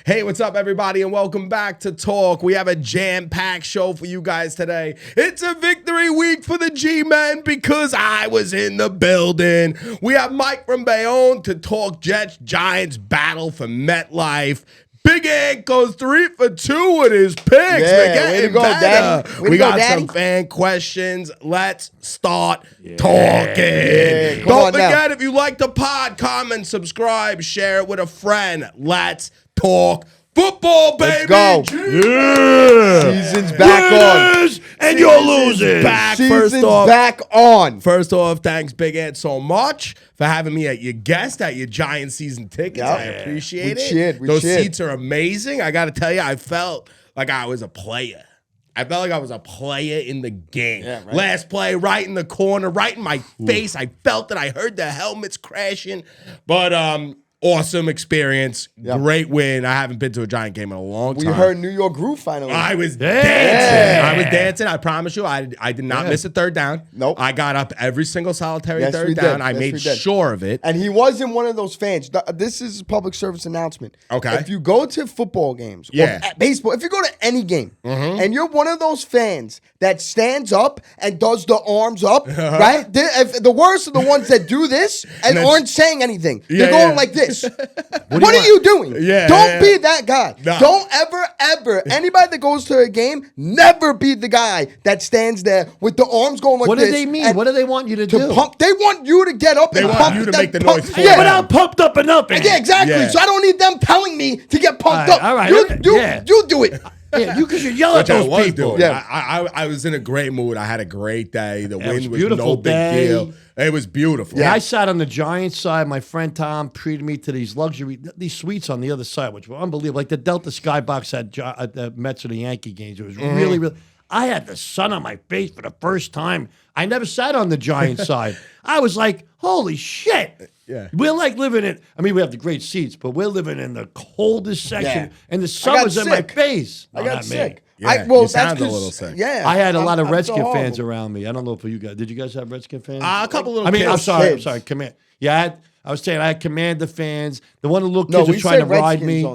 Hey, what's up, everybody, and welcome back to Talk. We have a jam-packed show for you guys today. It's a victory week for the G-Men because I was in the building. We have Mike from Bayonne to talk Jets-Giants battle for MetLife. Big Ant goes 3 for 2 with his picks. We're getting better. We got some fan questions. Let's start talking. Don't forget, if you like the pod, comment, subscribe, share it with a friend. Let's talk football, baby. Let's go. Yeah. Season's back on. And you're losing. Season's back on. First off, thanks, Big Ant, so much for having me at your guest at your Giant season tickets. Yep. I appreciate it. Those seats are amazing. I got to tell you, I felt like I was a player. I felt like I was a player in the game. Yeah, right. Last play, right in the corner, right in my face. I felt it. I heard the helmets crashing. But awesome experience. Yep. Great win. I haven't been to a Giant game in a long time. We heard New York Groove finally. I was dancing. I was dancing. I promise you. I did not miss a third down. Nope. I got up every single solitary third down. I made sure of it. And he wasn't one of those fans. This is a public service announcement. Okay. If you go to football games or baseball, if you go to any game and you're one of those fans that stands up and does the arms up, right? The worst are the ones that do this and aren't saying anything. They're going like this. What are you doing? Don't be that guy. No. Don't ever, anybody that goes to a game, never be the guy that stands there with the arms going like this. What do they mean? What do they want you to do? Pump. They want you to get up and pump. They want you to make the noise for them. But I'm pumped up enough. Yeah, exactly. Yeah. So I don't need them telling me to get pumped up. All right. You do it. Yeah, because you're yelling at those people. Yeah. I was in a great mood. I had a great day. The wind was no big deal. It was beautiful. Yeah, I sat on the Giants side. My friend Tom treated me to these suites on the other side, which were unbelievable. Like the Delta Skybox at the Mets or the Yankee games. It was really. I had the sun on my face for the first time. I never sat on the Giants side. I was like, holy shit. Yeah. We're like living in, we have the great seats, but we're living in the coldest section, and the sun was in my face. I got sick. Yeah, you sound a little sick. Yeah, I had a lot of Redskin fans around me. I don't know if you guys, did you guys have Redskin fans? A couple little kids. I'm sorry, Command. Yeah, I was saying I had Commander fans. The one of the little kids was trying to ride me.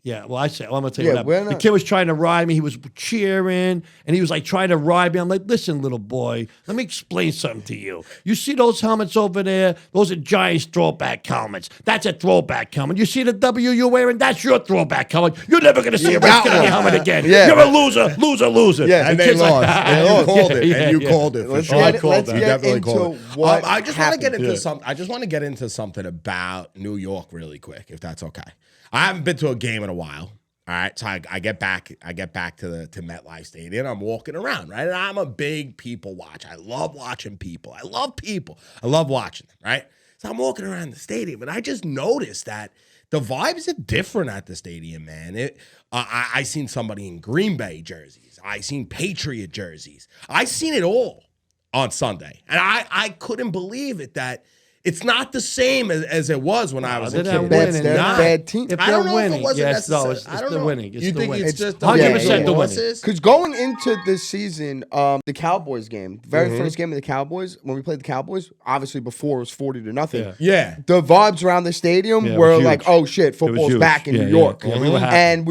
Yeah, well, I'm going to tell you what happened. The kid was trying to ride me. He was cheering, and he was, like, trying to ride me. I'm like, listen, little boy, let me explain something to you. You see those helmets over there? Those are Giants throwback helmets. That's a throwback helmet. You see the W you're wearing? That's your throwback helmet. You're never going to see a Redskin helmet again. Yeah. You're a loser. Yeah, and they lost. And you called it. And you called it. For sure. Let's get into what I just want to get into something. I just want to get into something about New York really quick, if that's okay. I haven't been to a game in a while. All right, so I get back to MetLife Stadium. I'm walking around, right? And I'm a big people watcher. I love watching people. I love people. I love watching them, right? So I'm walking around the stadium, and I just noticed that the vibes are different at the stadium, man. I seen somebody in Green Bay jerseys. I seen Patriot jerseys. I seen it all on Sunday, and I couldn't believe it that it's not the same as it was when I was a kid. They're a bad team. If I don't know winning, if it wasn't necessary. I don't know. Winning. You think it's just 100% the winning? Because going into this season, the Cowboys game, the very first game of the Cowboys, when we played the Cowboys, obviously before it was 40-0. Yeah. The vibes around the stadium were like, oh shit, football's back in New York. Yeah, we were happy. And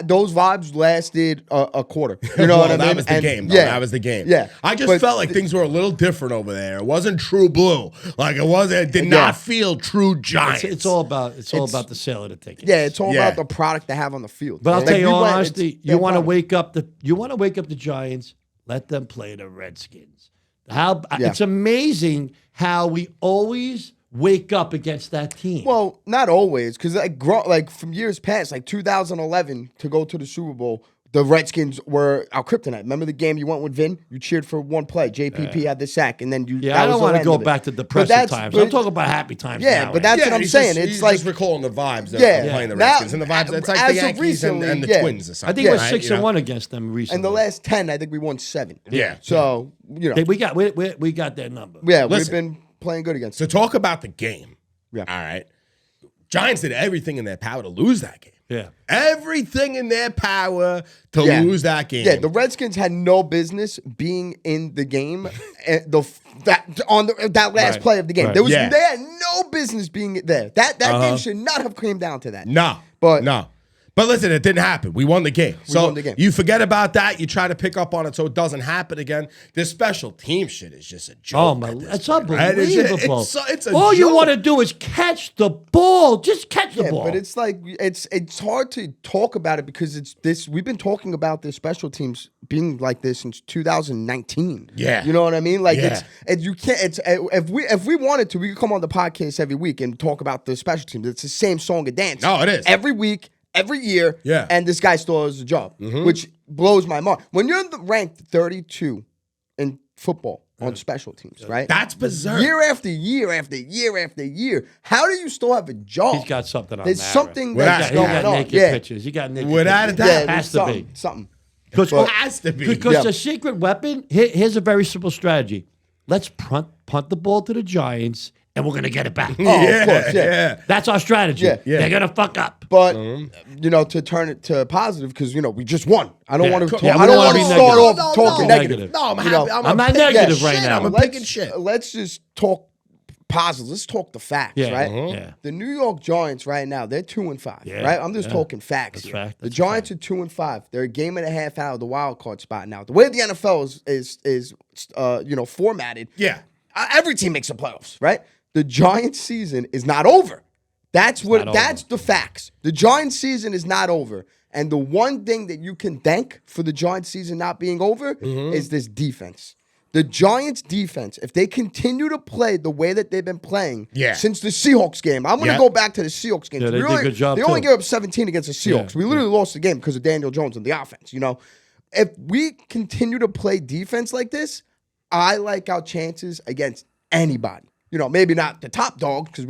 those vibes lasted a quarter. You know what I mean? That was the game. Yeah. That was the game. Yeah. I just felt like things were a little different over there. It wasn't true blue. Like it did not feel true Giants. It's all about the sale of the tickets. Yeah, it's all about the product they have on the field. But I'll tell you honestly, you want to wake up the Giants, let them play the Redskins. It's amazing how we always wake up against that team. Well, not always, because like from years past, like 2011 to go to the Super Bowl, the Redskins were our kryptonite. Remember the game you went with Vin? You cheered for one play. JPP had the sack, and then you. Yeah, I don't want to go back to depressive times. I'm talking about happy times. Yeah, now, but that's what I'm saying. It's like just recalling the vibes that playing the Redskins and the vibes. It's like the Yankees and the Twins or something. I think it was 6-1 against them recently. And the last 10, I think we won 7. Yeah. So we got their number. Yeah, we've been playing good against them. So talk about the game. Yeah. All right. Giants did everything in their power to lose that game. Yeah. Everything in their power to lose that game. Yeah, the Redskins had no business being in the game that last play of the game. They had no business being there. That game should not have came down to that. No. But listen, it didn't happen. We won the game. You forget about that. You try to pick up on it so it doesn't happen again. This special team shit is just a joke. Oh, my. It's unbelievable. Right? It's a All joke. you want to do is catch the ball. Just catch the ball. But it's like, it's hard to talk about it because it's this. We've been talking about the special teams being like this since 2019. Yeah. You know what I mean? Like, you can't, if we wanted to, we could come on the podcast every week and talk about the special teams. It's the same song and dance. No, it is. Every week. Every year, and this guy still has a job, which blows my mind. When you're ranked 32 in football on special teams, right? That's bizarre. Year after year after year after year, how do you still have a job? He's got something on. There's something that's going on. He got naked pictures. He got naked Without pictures. a doubt. Has to be something. It has to be. Because the secret weapon. Here's a very simple strategy. Let's punt the ball to the Giants. And we're going to get it back. Of course, That's our strategy. They're going to fuck up. But, to turn it to positive, because, we just won. I don't want to I don't want to start off talking negative. No, I'm happy. I'm not negative right now. I'm picking shit. Let's just talk positive. Let's talk the facts, right? Yeah. The New York Giants right now, they're 2-5, right? I'm just talking facts here. Fact. The Giants are 2-5. They're a game and a half out of the wild card spot now. The way the NFL is formatted, every team makes the playoffs, right? The Giants season is not over. That's the facts. The Giants season is not over. And the one thing that you can thank for the Giants season not being over is this defense. The Giants defense, if they continue to play the way that they've been playing since the Seahawks game, I'm going to go back to the Seahawks game. Yeah, they did a good job. They only gave up 17 against the Seahawks. We literally lost the game because of Daniel Jones and the offense. If we continue to play defense like this, I like our chances against anybody. Maybe not the top dogs because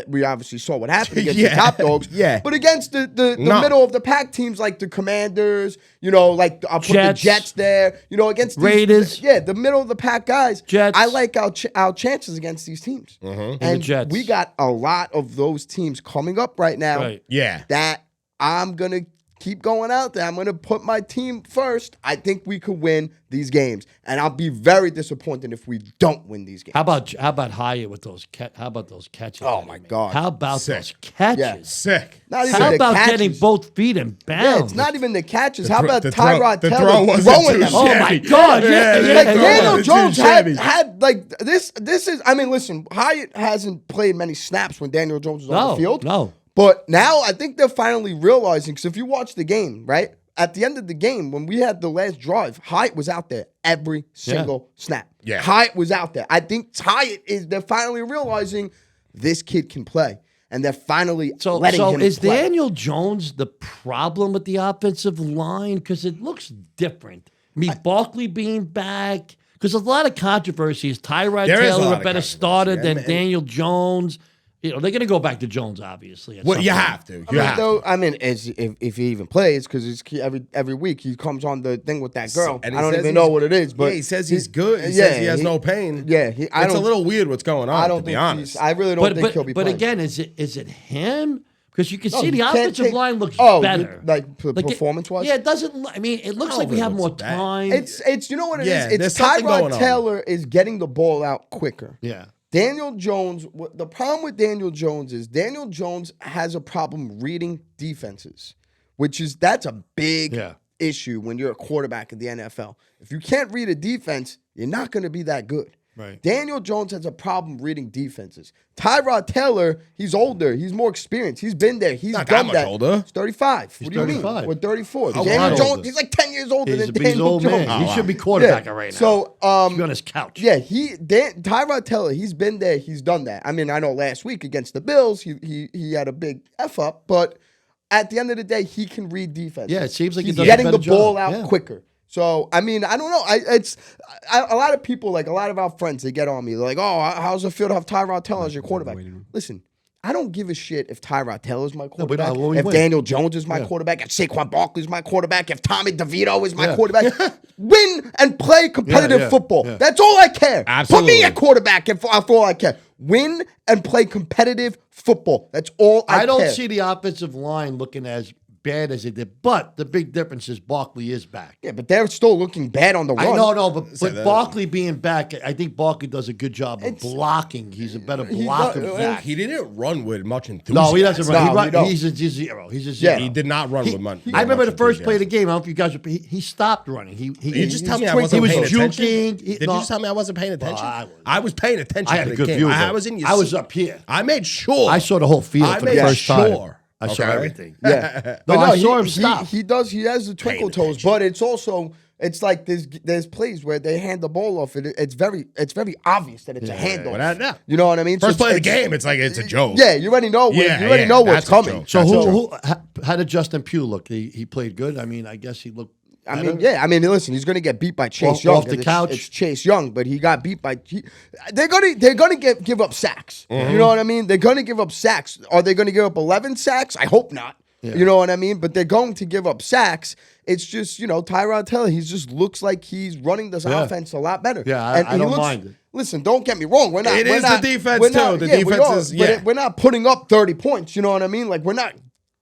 we obviously saw what happened against the top dogs. But against the middle of the pack teams like the Commanders, like I'll put the Jets there. Against Raiders. The middle of the pack guys. Jets. I like our chances against these teams. And the Jets. We got a lot of those teams coming up right now. Right. That I'm gonna keep going out there. I'm going to put my team first. I think we could win these games, and I'll be very disappointed if we don't win these games. How about Hyatt with those? How about those catches? Oh my God! How about those catches? Yeah. Sick. How about getting both feet in bounds? Yeah, it's not even the catches. How about Tyrod Taylor throwing them? Oh my God! Daniel Jones had like this. This is. I mean, listen. Hyatt hasn't played many snaps when Daniel Jones was on the field. No. But now I think they're finally realizing, because if you watch the game, right, at the end of the game, when we had the last drive, Hyatt was out there every single snap. Yeah. Hyatt was out there. I think they're finally realizing this kid can play. And they're finally letting him play. So is Daniel Jones the problem with the offensive line? Because it looks different. Barkley being back, because there's a lot of controversies. Tyrod Taylor a better starter than Daniel Jones. They're going to go back to Jones, obviously. Well, you have to. If he even plays, because every week he comes on the thing with that girl. I don't even know what it is, but he says he's good. He says he has no pain. Yeah, it's a little weird what's going on. To be honest, I really don't think he'll be playing. But again, is it him? Because you can see the offensive line looks better, performance-wise. Yeah, it doesn't. I mean, it looks like we have more time. It's you know what it is. It's Tyrod Taylor is getting the ball out quicker. Yeah. Daniel Jones, the problem with Daniel Jones is Daniel Jones has a problem reading defenses, that's a big issue when you're a quarterback in the NFL. If you can't read a defense, you're not going to be that good. Right. Daniel Jones has a problem reading defenses. Tyrod Taylor, he's older. He's more experienced. He's been there. He's not done that. Much older. He's 35. What do you mean? We're 34. Daniel Jones, he's like 10 years older than Daniel Jones. He should be quarterbacking right now. So, he's on his couch. Yeah, Tyrod Taylor, he's been there. He's done that. I mean, I know last week against the Bills, he had a big F up, but at the end of the day, he can read defense. Yeah, it seems like he's does getting the job. ball out quicker. So, I mean, I don't know. A lot of people, like a lot of our friends, they get on me. They're like, oh, how's it feel to have Tyrod Taylor as your quarterback? Listen, I don't give a shit if Tyrod Taylor is my quarterback, if Daniel Jones is my quarterback, if Saquon Barkley is my quarterback, if Tommy DeVito is my quarterback. Win and play competitive football. That's all I care. Absolutely. Put me at quarterback for all I care. Win and play competitive football. That's all I care. I don't see the offensive line looking as bad as they did. But the big difference is Barkley is back. Yeah, but they're still looking bad on the run. I know, but Barkley being back, I think Barkley does a good job of blocking. He's a better blocker back. He didn't run with much enthusiasm. No, he doesn't run. No, he's a zero. He's a zero. Yeah, he did not run with much. I remember the first play of the game. I don't know if you guys were, he stopped running. You just tell me I wasn't paying attention? Did you just tell me I wasn't paying attention? I was paying attention to the game. I was in your seat. I was up here. I made sure. I saw the whole field for the first time. I saw everything. Yeah. I saw him stop. He does. He has the twinkle toes, but it's also like there's plays where they hand the ball off. It's very obvious that it's a handoff. You know what I mean? First play of the game, it's like it's a joke. Yeah, you already know. You already know what's coming. So how did Justin Pugh look? He played good. I mean, I guess he looked. Listen, he's going to get beat by Chase Young. Off the couch. It's Chase Young, but he got beat by. They're going to give up sacks. Mm-hmm. You know what I mean? They're going to give up sacks. Are they going to give up 11 sacks? I hope not. Yeah. You know what I mean? But they're going to give up sacks. It's just, Tyrod Taylor, he just looks like he's running this offense a lot better. Yeah, I don't mind it. Listen, don't get me wrong. We're not. It is the defense, too. The defense is, But we're not putting up 30 points. You know what I mean? Like, we're not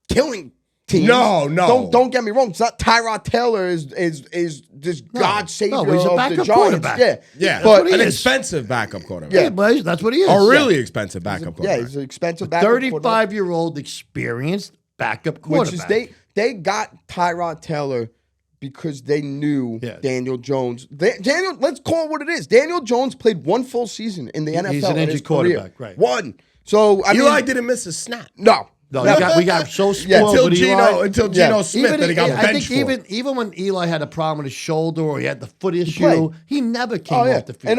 killing teams. No. Don't get me wrong. It's not Tyrod Taylor is this God savior he's a of backup the Giants. Quarterback. Yeah, but an expensive backup quarterback. Yeah, but that's what he is. A really expensive backup quarterback. Yeah, he's an expensive backup quarterback. 35-year-old experienced backup quarterback. Which is they got Tyrod Taylor because they knew Daniel Jones. Daniel, let's call it what it is. Daniel Jones played one full season in the NFL. He's an injured quarterback, right? One. So Eli didn't miss a snap. No. No, we got so spoiled until Geno Smith that he got benched for. Even when Eli had a problem with his shoulder or he had the foot issue, he never came off the field.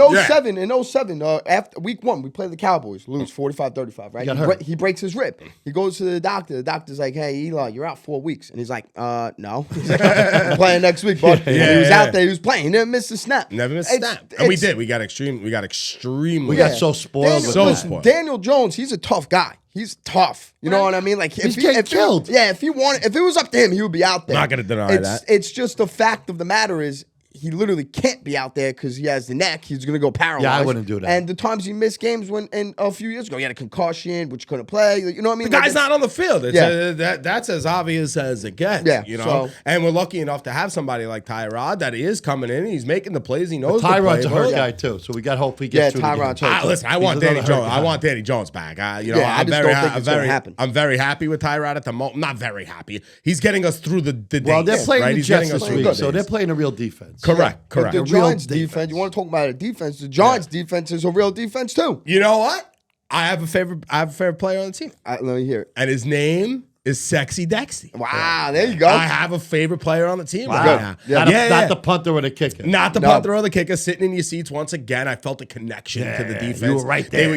In 07, after week 1, we play the Cowboys, lose 45-35, right? He breaks his rib. He goes to the doctor. The doctor's like, hey, Eli, you're out 4 weeks. And he's like, no. I'm playing next week, bud. He was out there. He was playing. He never missed a snap. Never missed a snap. And we did. We got extremely. We got so spoiled. Spoiled. Daniel Jones, he's a tough guy. He's tough. You know what I mean? Like he's getting killed. If it was up to him, he would be out there. I'm not going to deny that. It's just the fact of the matter is he literally can't be out there because he has the neck. He's going to go paralyzed. Yeah, I wouldn't do that. And the times he missed games in a few years ago, he had a concussion, which couldn't play. You know what I mean? The guy's not on the field. That's as obvious as it gets. Yeah, and we're lucky enough to have somebody like Tyrod that is coming in. He's making the plays. He knows. Tyrod's a hurt guy too, so we got hope he gets through Tyrod's the game. Listen, I want Danny Jones. I want Danny Jones back. I'm very happy with Tyrod at the moment. Not very happy. He's getting us through the days. Well, they're playing the Jets this week, so they're playing a real defense. Correct. The Giants defense. You want to talk about a defense? The Giants defense is a real defense too. You know what? I have a favorite player on the team. Let me hear it. And his name is Sexy Dexy. Wow, there you go. I have a favorite player on the team right now. Not the punter or the kicker. Not the punter or the kicker. Sitting in your seats once again. I felt a connection to the defense. You were right there.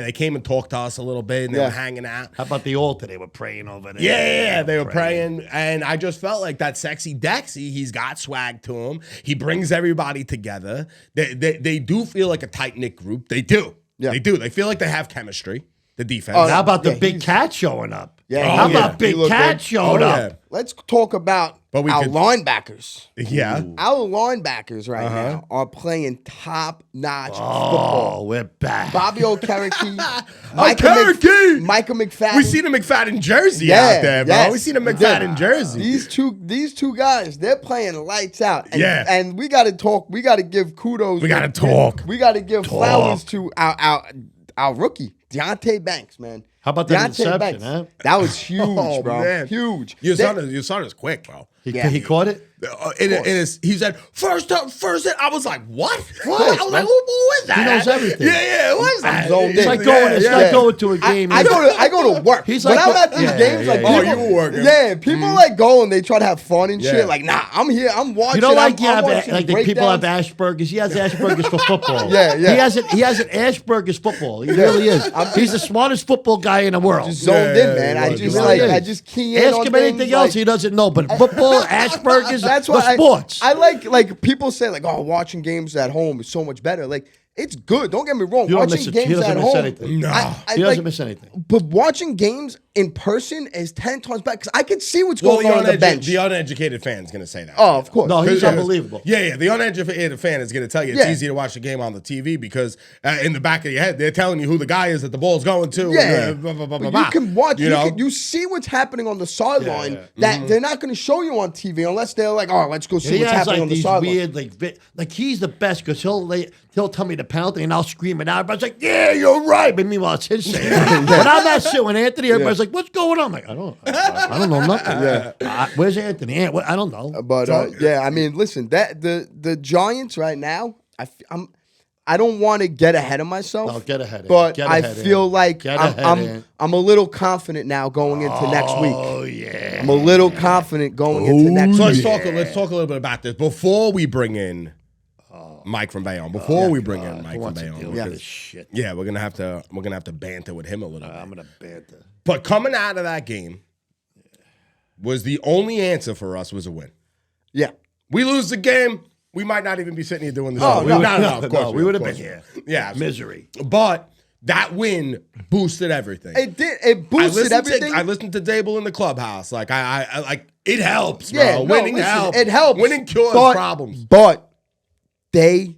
They came and talked to us a little bit, and they were hanging out. How about the altar? They were praying over there. Yeah, they were praying. And I just felt like that Sexy Dexy, he's got swag to him. He brings everybody together. They do feel like a tight-knit group. They do. Yeah. They do. They feel like they have chemistry. The defense. How about the big cat showing up? How about Big Cat showing up? Let's talk about our linebackers. Yeah. Our linebackers now are playing top-notch football. Oh, we're back. Bobby Okereke. Michael McFadden. We seen the McFadden jersey out there, bro. Yes. We seen the McFadden jersey. These two guys, they're playing lights out. And, and we got to talk. We got to give kudos. We got to talk. We got to give flowers to our rookie, Deonte Banks, man. How about the interception, huh? That was huge, bro. Man. Huge. Your son is quick, bro. He caught it? He said, first hit. I was like, what? I was like, who is that? He knows everything. Yeah, what is that? It's like going to a game. I go to work. He's like, when I'm at these games, like, oh, you were working. Yeah, people like go and they try to have fun and shit. Like, nah, I'm here. I'm watching. You know, like the people have Asperger's. He has Asperger's for football. Yeah. He has an Asperger's football. He really is. He's the smartest football guy in the world. Just zoned in, man. I just key in. Ask him anything else, he doesn't know. But football, Asperger's, that's why sports. I like people say like, oh, watching games at home is so much better. Like, It's good. Don't get me wrong. You Watching games at home, he doesn't miss anything. But watching games in person is 10 times better because I can see what's going on the bench. The uneducated fan is going to say that. Oh, of course. No, he's unbelievable. Yeah. The uneducated fan is going to tell you it's easy to watch the game on the TV because in the back of your head, they're telling you who the guy is that the ball's going to. Yeah. And, you can watch. You see what's happening on the sideline that they're not going to show you on TV unless they're like, oh, let's go see what's happening on the sideline. Weird, like he's the best because he'll tell me the penalty and I'll scream it out. But it's like, yeah, you're right. But meanwhile, it's his saying. But I'm not suing Anthony. Everybody's like, what's going on? I'm like, I don't know nothing. Where's Anthony? I don't know. But I mean, listen, that the Giants right now, I don't want to get ahead of myself. No, get ahead. But I feel like I'm a little confident now going into next week. Oh yeah, I'm a little confident going into next week. So let's talk a little bit about this before we bring in Mike from Bayonne. Before we bring in Mike from Bayonne, shit. Yeah, we're gonna have to banter with him a little bit. I'm gonna banter. But coming out of that game was the only answer for us was a win. Yeah, we lose the game, we might not even be sitting here doing this. Oh, no, of course we would have been here. Yeah, misery. But that win boosted everything. It did. It boosted everything. I listened to Daboll in the clubhouse. Like I like it helps, bro. Yeah, Winning helps. It helps. Winning cures problems. But the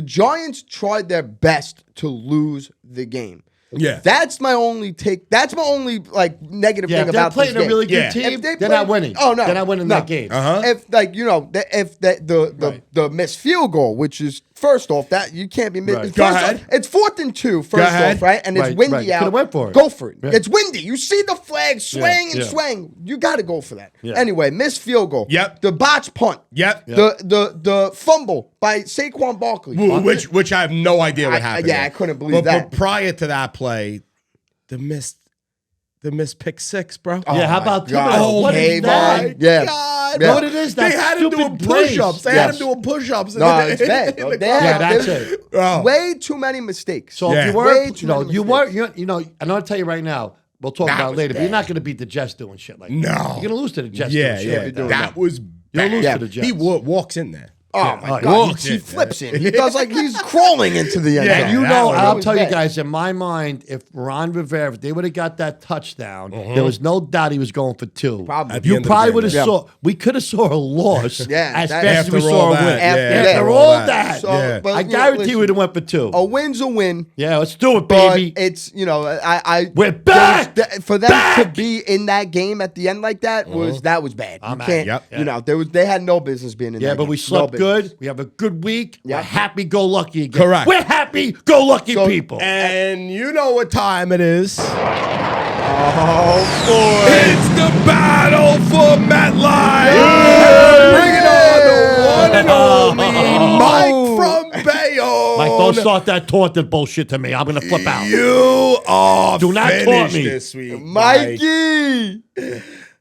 Giants tried their best to lose the game. Yeah, that's my only take. That's my only like negative thing about this game. If they're playing a really good team, they're not winning. Oh no, they're not winning that game. If the missed field goal, which is first off that you can't be missing. Go ahead. It's 4th and 2. First off, right, and it's windy out. Went for it. Go for it. It's windy. You see the flag swaying and swaying. You got to go for that. Anyway, missed field goal. Yep. The botch punt. Yep. The fumble by Saquon Barkley. Which I have no idea what happened. I couldn't believe that. But prior to that play, the missed pick 6, bro. Yeah, how about God. What is that? Yeah. God. You know what it is? They had him doing push-ups. They had him doing push-ups. No, it's bad. That's it. Way too many mistakes. So if you weren't, and I'll tell you right now, we'll talk about it later, but you're not going to beat the Jets doing shit like that. No. You're going to lose to the Jets doing shit like that. That was bad. You'll lose to the Jets. He walks in there. Oh, my God. He flips in. He does like he's crawling into the end zone. And I'll tell you guys, in my mind, if Ron Rivera, if they would have got that touchdown, there was no doubt he was going for 2. Probably. You probably would have we could have saw a loss as fast as we saw a win. After all that. I guarantee we would have went for 2. A win's a win. Yeah, let's do it, baby. But it's, we're back! For them to be in that game at the end like that was bad. You can't, they had no business being in that game. Yeah, but we slept good. We have a good week. Yeah. We're happy-go-lucky again. Correct. We're happy-go-lucky people. And you know what time it is. Oh, boy. It's the battle for MetLife. Bring it on, the one and only Mike from Bayonne. Mike, don't start that taunted bullshit to me. I'm going to flip out. You are Do not taunt me. this week, Mikey.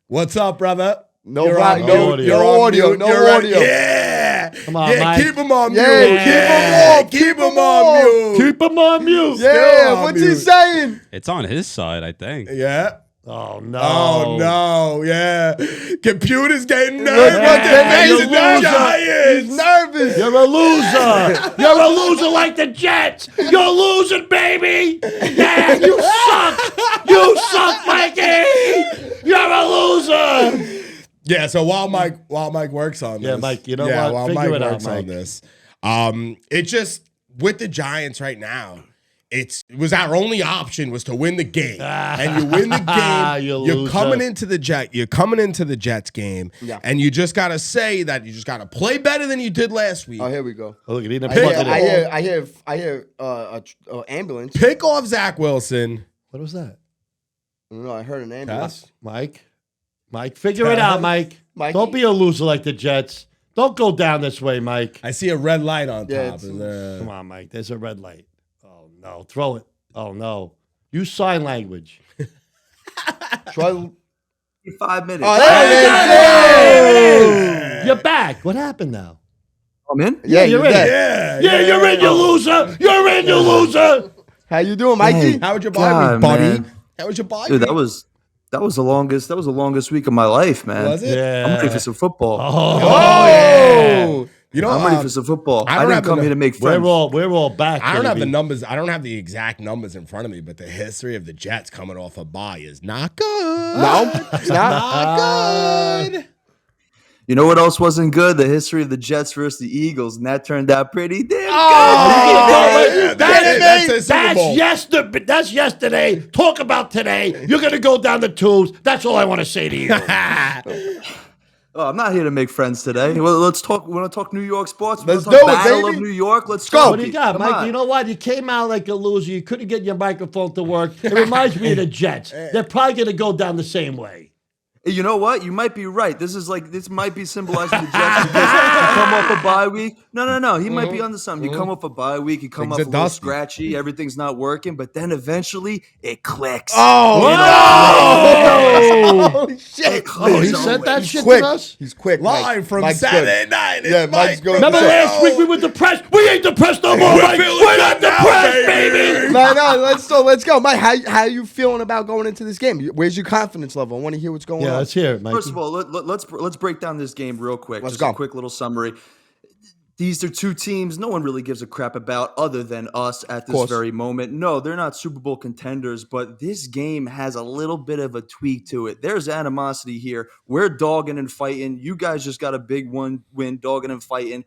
What's up, brother? No audio. Yeah. Come on, Mike. Keep him on mute. Keep him on mute. Keep him on mute. Yeah, what's he saying? It's on his side, I think. Yeah. Oh, no. Oh, no. Yeah. Computer's getting nervous. He's nervous. You're a loser. You're a loser like the Jets. You're losing, baby. Yeah, you suck. You suck, Mikey. You're a loser. Yeah, so while Mike works on this. Yeah, Mike, you know what? While Figure Mike it out, works Mike. on this. It just, with the Giants right now, it was our only option was to win the game. And you win the game, you're coming into the Jets game, and you just gotta say that you just gotta play better than you did last week. Oh, here we go. Oh, look at him. I hear ambulance. Pick off Zach Wilson. What was that? No, I heard an ambulance. Mike, figure it out, Mike. Mikey? Don't be a loser like the Jets. Don't go down this way, Mike. I see a red light on Yeah, top. Come on, Mike. There's a red light. Oh, no. Throw it. Oh, no. Use sign language. Try 5 minutes. Oh, there it is. You're back. What happened now? I'm in? Yeah, you're in. Yeah, you're in, you loser. You're in, you loser. How you doing, Mikey? How was your bye, buddy? Man. How was your bye? Dude, that was the longest week of my life, man. Was it? Yeah. I'm ready for some football. Oh, yeah. You know, I'm ready for some football. I didn't come here to make friends. We're all back. I don't have the numbers. I don't have the exact numbers in front of me, but the history of the Jets coming off a bye is not good. No, it's not good. You know what else wasn't good? The history of the Jets versus the Eagles, and that turned out pretty damn good. That's yesterday. Talk about today. You're gonna go down the tubes. That's all I want to say to you. Oh, I'm not here to make friends today. Well, let's talk. We want to talk New York sports. Let's do it, Battle baby. of New York. Let's go. What do you got, Mike? You know what? You came out like a loser. You couldn't get your microphone to work. It reminds me of the Jets. They're probably gonna go down the same way. You know what? You might be right. This might be symbolizing the Jets because you come off a bye week. No. He might be onto something. You come off a bye week. You come off a little scratchy. Everything's not working. But then eventually it clicks. Holy shit. He said that shit quick. to us? He's quick. Live from Saturday night. Yeah, Mike's good. Remember last week we were depressed? We ain't depressed no more, Mike. We're not depressed, baby. No, let's go. Mike, how are you feeling about going into this game? Where's your confidence level? I want to hear what's going on. Let's hear it, Mike. First of all, let's break down this game real quick. Let's Just go. a quick little summary. These are two teams no one really gives a crap about other than us at this very moment. No, they're not Super Bowl contenders, but this game has a little bit of a tweak to it. There's animosity here. We're dogging and fighting. You guys just got a big win, dogging and fighting.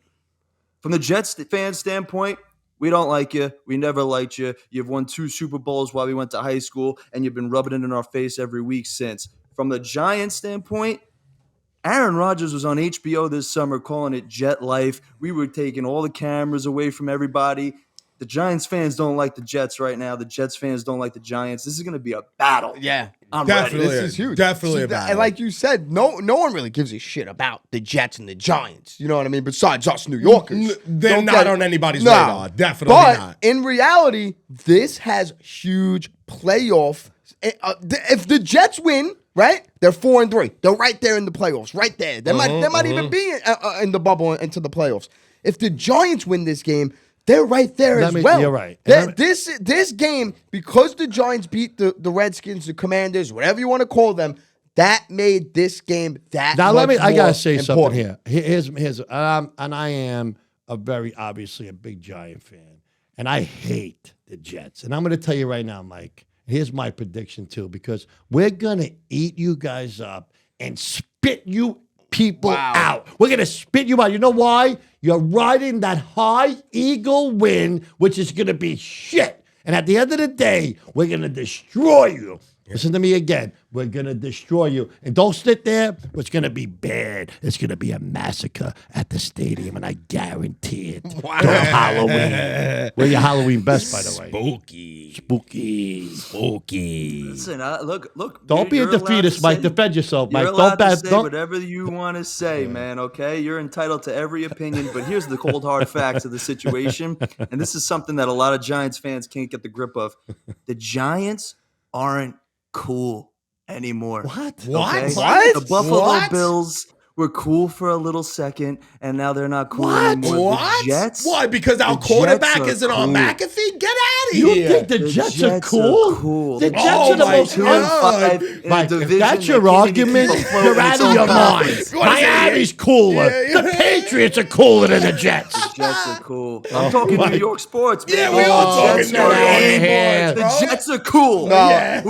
From the Jets fan standpoint, we don't like you. We never liked you. You've won 2 Super Bowls while we went to high school, and you've been rubbing it in our face every week since. From the Giants standpoint, Aaron Rodgers was on HBO this summer calling it Jet Life. We were taking all the cameras away from everybody. The Giants fans don't like the Jets right now. The Jets fans don't like the Giants. This is going to be a battle. Yeah. I'm Definitely. ready. This is huge. Definitely a battle. And like you said, no one really gives a shit about the Jets and the Giants. You know what I mean? Besides us New Yorkers. They're not on anybody's radar. Definitely but not. In reality, this has huge playoff. If the Jets win, right, they're 4-3. They're right there in the playoffs. Right there. They might even be in the bubble into the playoffs. If the Giants win this game, they're right there as well. You're right. This game, because the Giants beat the Redskins, the Commanders, whatever you want to call them, that made this game that now much I gotta say important. something here. Here's and I am obviously a big Giant fan, and I hate the Jets. And I'm gonna tell you right now, Mike. Here's my prediction too, because we're gonna eat you guys up and spit you people out. We're gonna spit you out. You know why? You're riding that high Eagle win, which is gonna be shit. And at the end of the day, we're gonna destroy you. Listen to me again. We're going to destroy you. And don't sit there. It's going to be bad. It's going to be a massacre at the stadium, and I guarantee it. Wow. During Halloween. We're your Halloween best, by the way. Spooky. Listen, look. Don't be a defeatist, Mike. Defend yourself, Mike. You're allowed to say whatever you want to say, man, okay? You're entitled to every opinion, but here's the cold, hard facts of the situation. And this is something that a lot of Giants fans can't get the grip of. The Giants aren't cool anymore. What? Okay? What? The Buffalo Bills were cool for a little second, and now they're not cool anymore. What? The Jets? Why? Because our quarterback isn't on McAfee? Get out of You here. think the Jets are cool? The Jets are the most 2-5 Mike, in a if division that's that your can't even argument, keep afloat you're in out its of own your mind. conference. Miami's cooler. The Patriots are cooler than the Jets. The Jets are cool. I'm talking New York sports, man. Yeah, we all talking New York yeah. sports, The Jets are cool. No, Yeah.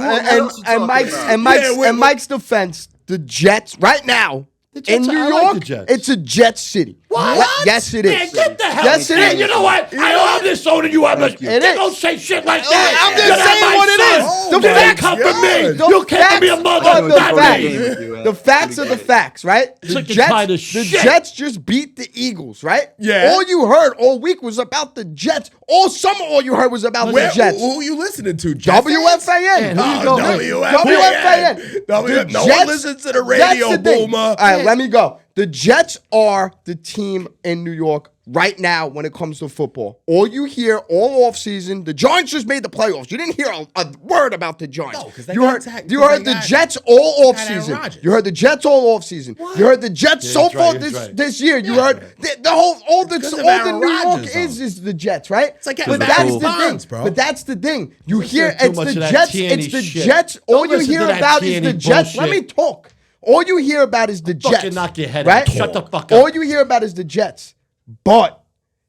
and Mike's defense, the Jets right now Jets in New I like York, the Jets. it's a Jet city. What? Yes, it is. Man, get the hell. Yes, it Hey, is. you know what? I know I'm just owning you. It is. Don't say shit like I'm that. just You're not saying my what it son. is. You didn't come from me. You came to be a mother. are the Not facts. me. The facts are the facts, right? Sick and tired of shit. Jets just beat the Eagles, right? Yeah. All you heard all week was about the Jets. All summer, all you heard was about the Jets. Who are you listening to? Jets WFAN. Who you going with? WFAN. No The one listens to the radio, That's the thing. boomer. All right, let me go. The Jets are the team in New York right now when it comes to football. All you hear all offseason, the Giants just made the playoffs. You didn't hear a word about the Giants. No, 'cause they you got heard, Zach- you heard they the got- Jets all had Aaron offseason. Rodgers. You heard the Jets all offseason. You heard the Jets Yeah, so he's far right, he's right. this year. You heard the whole all the because of New Aaron York Rodgers, is the Jets, right? It's like but having that's Barry the Bonds, thing, bro. But that's the thing. You hear too it's much the of that Jets. Tierney It's the shit. Jets. All Don't you listen hear to that about is Tierney the Jets. Let bullshit. me talk. All you hear about is the Fucking Jets. knock your head right? out. Shut the fuck up. All you hear about is the Jets. But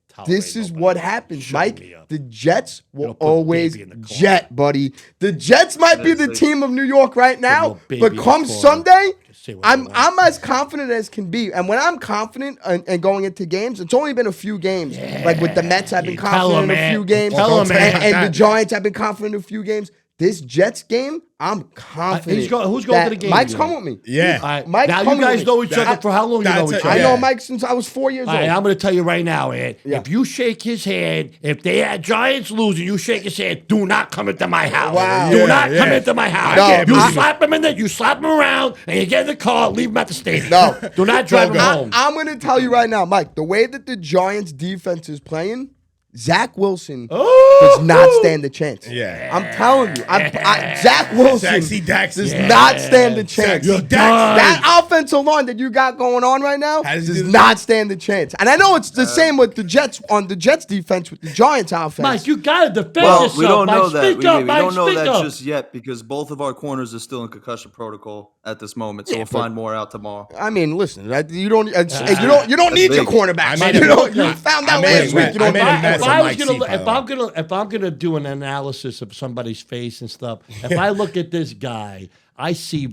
Tolerate this is nobody. what happens, Shut Mike. me up. The Jets will put always baby in the corner. jet, buddy. The Jets might be the team of New York right now, little baby but in the come corner. Sunday, Just say what you want. I'm as confident as can be. And when I'm confident and going into games, it's only been a few games. Like with the Mets, I've been confident in a few games. And the Giants, I've been confident in a few games. This Jets game, I'm confident. Who's going to the game? Mike's coming with me. Yeah. Right. Mike's now you coming guys with know me. each other for how long? You know each other. I know Mike since I was 4 years old. All right, I'm going to tell you right now, Ed. Yeah. If you shake his hand, if they had Giants losing, you shake his hand. Do not come into my house. Wow. Do not come into my house. No, you slap him in there. You slap him around, and you get in the car, leave him at the stadium. No. Do not drive him home. I'm going to tell you right now, Mike, the way that the Giants defense is playing, Zach Wilson does not stand a chance. Yeah. I'm telling you. Zach Wilson Sexy Dex does not stand a chance. Sexy Dex. That offensive line that you got going on right now does not stand a chance. And I know it's the same with the Jets on the Jets defense with the Giants offense. Mike, you got to defend Well, yourself. we don't know Mike, that. speak We up, don't know speak that up. just yet because both of our corners are still in concussion protocol at this moment. So we'll find more out tomorrow. I mean, listen, you don't need your cornerbacks. You found out last week. You don't need If I'm gonna do an analysis of somebody's face and stuff, if I look at this guy, I see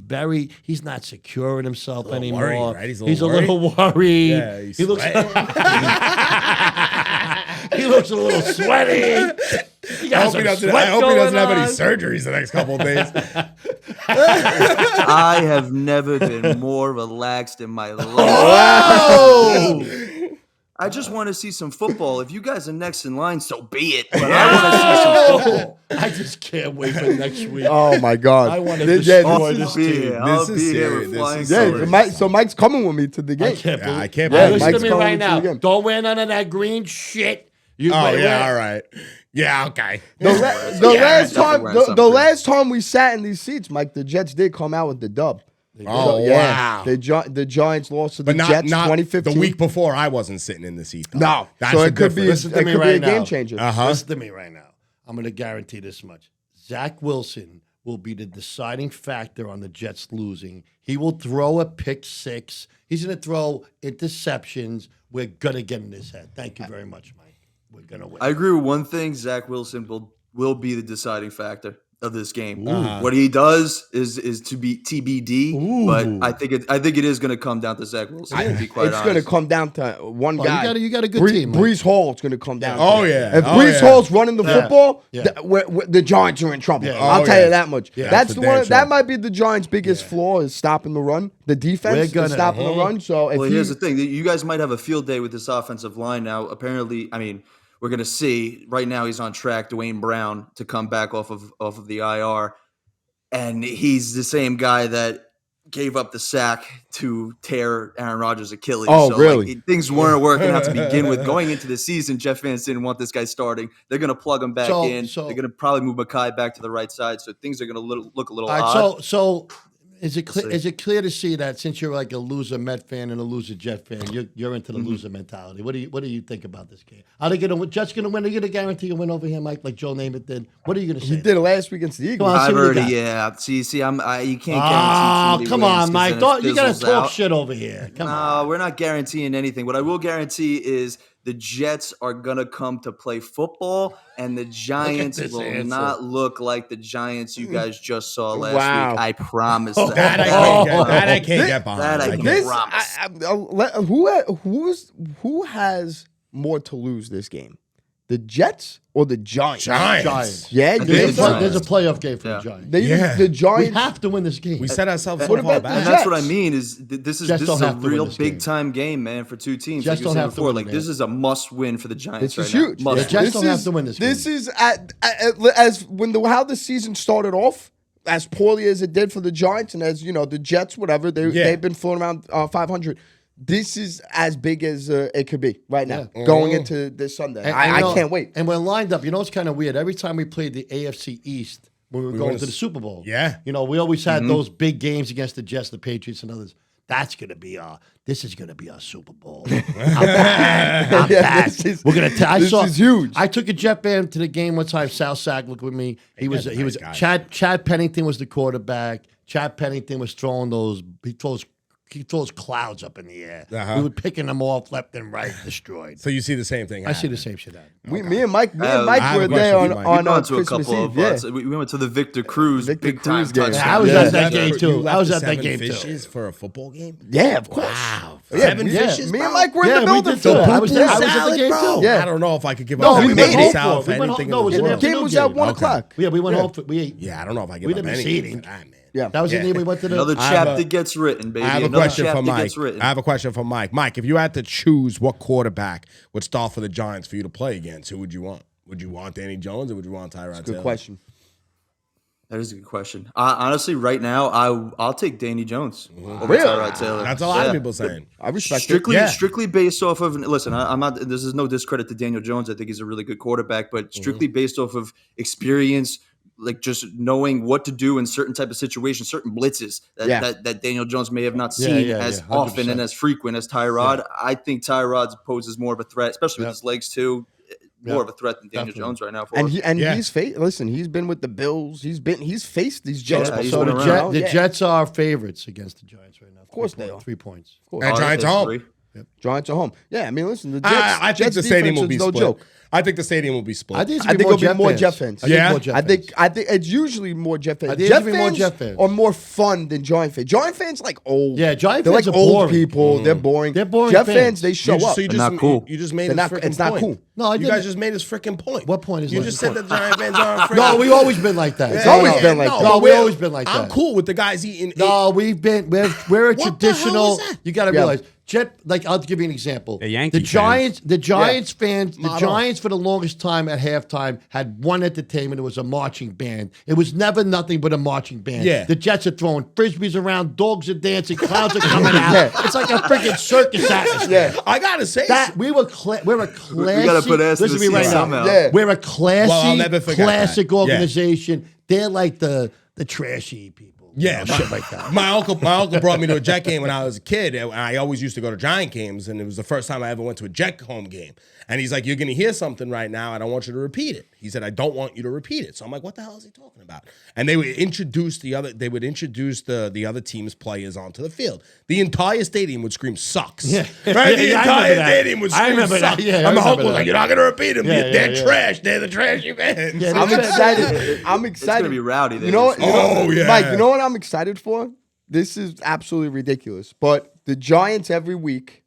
he's not secure in himself anymore. Worried, right? He's a little worried. Yeah, he looks he looks a little sweaty. I hope he doesn't have any surgeries the next couple of days. I have never been more relaxed in my life. Oh! I just want to see some football. If you guys are next in line, so be it. But I want to see some football. I just can't wait for next week. Oh my God! I want to destroy this this team. I'll be here with flying colors. So Mike's coming with me to the game. I can't Listen believe to me coming right to now. the game. Don't wear none of that green shit. all right. Yeah, okay. The last time we sat in these seats, Mike, the Jets did come out with the dub. Wow. The Giants lost to the But Jets not 2015. the week before, I wasn't sitting in the seat. Though. No. That's So the it could be difference. a game changer. Listen to me right now. I'm going to guarantee this much. Zach Wilson will be the deciding factor on the Jets losing. He will throw a pick six. He's going to throw interceptions. We're going to get in his head. Thank you very much, Mike. We're going to win. I agree with one thing. Zach Wilson will be the deciding factor of this game. What he does is to be TBD, but I think it is going to come down to Zach Wilson. To be quite honest, it's going to come down to one guy. You got a good team. Brees Hall. It's going to come down. Oh to. yeah. If Brees Hall's running the football, Yeah. the Giants are in trouble. Yeah. I'll tell you that much. Yeah. That's For the damn one. sure. That might be the Giants' biggest flaw is stopping the run. The defense is stopping the run. So if here's the thing: you guys might have a field day with this offensive line now. Apparently, I mean, we're going to see. Right now, he's on track, Dwayne Brown, to come back off of the IR. And he's the same guy that gave up the sack to tear Aaron Rodgers' Achilles. Oh, really? Things weren't working out to begin with. Going into the season, Jeff Vance didn't want this guy starting. They're going to plug him back in. They're going to probably move Mekhi back to the right side. So things are going to look a little odd. So is it clear to see that since you're like a loser Met fan and a loser Jet fan, you're into the loser mentality? What do you think about this game? Are they going to Jets going to win? Are you going to guarantee a win over here, Mike, like Joe Namath did? What are you going to say? He did it last week against the Eagles. I've already, See, you can't guarantee. Come on, Mike! You got to talk shit over here. Come on. We're not guaranteeing anything. What I will guarantee is the Jets are gonna come to play football, and the Giants will not look like the Giants you guys just saw last week. I promise that. That I can't get behind. That I can promise. Who has more to lose this game? The Jets or the Giants? Giants. Yeah, There's a playoff game for the Giants. The Giants. We have to win this game. We set ourselves so What far about back. And that's what I mean is this is a real big time game, man, for two teams. Jets like you don't said have to before, win, like this is a must win for the Giants. This is right huge. Now. The Jets don't have to win this game. This is how the season started off, as poorly as it did for the Giants, and as the Jets, whatever they've been floating around 500. This is as big as it could be right now, going into this Sunday. I can't wait. And we're lined up. It's kind of weird. Every time we played the AFC East, when we were going to the Super Bowl, we always had those big games against the Jets, the Patriots, and others. This is going to be our Super Bowl. I'm bad. This is huge. I took a Jet fan to the game one time. Sal Sack looked with me. He was Chad Pennington was the quarterback. Chad Pennington was throwing he throws he throws clouds up in the air. We were picking them off left and right, destroyed. So you see the same thing. I see the same shit happen. Me and Mike were there on Christmas Eve. We went to the Victor Cruz big time touchdown. I was at that game too. I was at that game too. Fishes for a football game? Yeah, of course. Wow. Yeah, 7 fishes. Me and Mike were in the building for too. that. I was at the game too. Yeah. I don't know if I could give up we made it. salad for anything. No, it was an The game was at 1 o'clock. Yeah, we went home. We ate. Yeah, I don't know if I give up didn't miss anything eating. for that, man. Yeah, that was the game we went to. Another chapter gets written, baby. I have a Another question for chapter Mike. gets written. I have a question for Mike. Mike, if you had to choose what quarterback would start for the Giants for you to play against, who would you want? Would you want Danny Jones or would you want Tyrod Taylor? Good question. That is a good question. Honestly, right now, I'll take Danny Jones over Really? Tyrod Taylor. That's a lot of people saying. I respect Strictly based off of, listen, I'm not, this is no discredit to Daniel Jones. I think he's a really good quarterback, but strictly based off of experience, like just knowing what to do in certain type of situations, certain blitzes that Daniel Jones may have not seen as often and as frequent as Tyrod. I think Tyrod poses more of a threat, especially with his legs too. More of a threat than Daniel Jones right now. He's listen, he's been with the Bills. He's faced these Jets. So the Jets are favorites against the Giants right now. Of course they are. 3 points. And Giants are home. Giants are home. Yeah, I mean, listen, the Jets. I think the stadium will be no split. joke. I think the stadium will be split. I think it'll be more Jet fans. I think it's usually more Jet fans. Jet fans are more fun than Giant fans. Giant fans like old. Yeah, Giant they're fans like are old boring. people. They're boring. They're boring Jet fans. fans, they show up. So you not cool. You just made his freaking point. It's not cool. No, you guys just made his freaking point. What point is you that? just said that Giant fans aren't freaking. No, we've always been like that. It's always been like that. No, we've always been like that. I'm cool with the guys eating. No, we're a What traditional. the hell is that? You got to realize, I'll give you an example. The Yankee Giants fans, the Giants for the longest time at halftime had one entertainment. It was a marching band. It was never nothing but a marching band. Yeah. The Jets are throwing frisbees around, dogs are dancing, clowns are coming out. It's like a freaking circus atmosphere. Yeah. I gotta say That we're a classy. We gotta put ass in Listen the to me right seat now. somehow. Yeah. We're a classy, Well, I'll never forget classic that. Yeah. organization. They're like the trashy people. Yeah, shit like that. My uncle brought me to a Jet game when I was a kid. And I always used to go to Giant games, and it was the first time I ever went to a Jet home game. And he's like, "You're gonna hear something right now, and I want you to repeat it." He said, "I don't want you to repeat it." So I'm like, "What the hell is he talking about?" And they would introduce the other team's players onto the field. The entire stadium would scream "sucks." Yeah. Right? The Yeah, entire stadium would scream I remember that. "sucks." Yeah, I and my remember uncle was that. like, "You're not gonna repeat them. Yeah, They're yeah. trash. They're the trashy fans." Yeah, I'm excited. I'm It's excited. gonna be rowdy. You know what? Oh, yeah. Mike, you know what I'm excited for? This is absolutely ridiculous. But the Giants every week,